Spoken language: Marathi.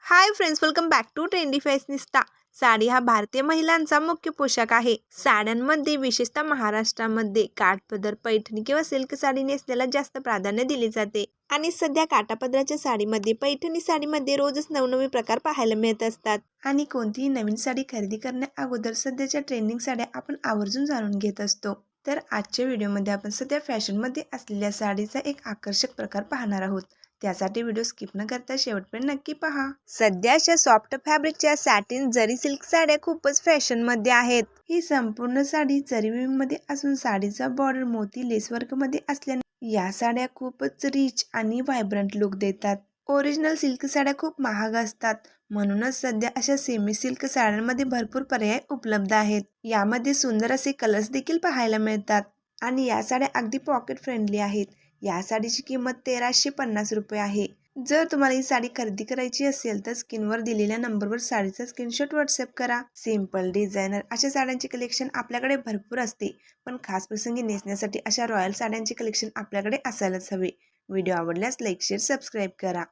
High friends, welcome back to trendy fashionista. Sari हा भारतीय महिलांचा मुख्य पोशाख आहे। साड्यांमध्ये विशेषतः महाराष्ट्रामध्ये काठपदर, पैठणी किंवा सिल्क साडी नेसण्याला जास्त प्राधान्य दिले जाते। आणि सध्या काठापदराच्या साडीमध्ये, पैठणी साडीमध्ये रोजच नवनवीन प्रकार पाहायला मिळत असतात। आणि कोणतीही नवीन साडी खरेदी करण्या अगोदर सध्याच्या ट्रेंडिंग साड्या आपण आवर्जून जाणून घेत असतो। तर आजच्या व्हिडिओमध्ये आपण सध्या फॅशनमध्ये असलेल्या साडीचा एक आकर्षक प्रकार पाहणार आहोत। त्यासाठी व्हिडिओ स्किप न करता शेवटपर्यंत नक्की पहा। सध्याच्या सॉफ्ट फॅब्रिकच्या सॅटिन जरी सिल्क साड्या खूपच फॅशन मध्ये आहेत। ही संपूर्ण साडी जरी विविंग मध्ये असून साडीचा बॉर्डर मोती लेस वर्क मध्ये असल्याने या साड्या खूपच रिच आणि व्हायब्रंट लुक देतात। ओरिजिनल सिल्क साड्या खूप महाग असतात, म्हणूनच सध्या अशा सेमी सिल्क साड्यांमध्ये भरपूर पर्याय उपलब्ध आहेत। यामध्ये सुंदर असे कलर्स देखील पाहायला मिळतात आणि या साड्या अगदी पॉकेट फ्रेंडली आहेत। या साडीची किंमत 1350 रुपये आहे। जर तुम्हाला ही साडी खरेदी करायची असेल तर स्क्रीनवर दिलेल्या नंबरवर साडीचा स्क्रीनशॉट व्हॉट्सअप करा। सिंपल डिझायनर अशा साड्यांचे कलेक्शन आपल्याकडे भरपूर असते, पण खास प्रसंगी नेसण्यासाठी अशा रॉयल साड्यांचे कलेक्शन आपल्याकडे असायलाच हवे। व्हिडिओ आवडल्यास लाईक, शेअर, सबस्क्राईब करा।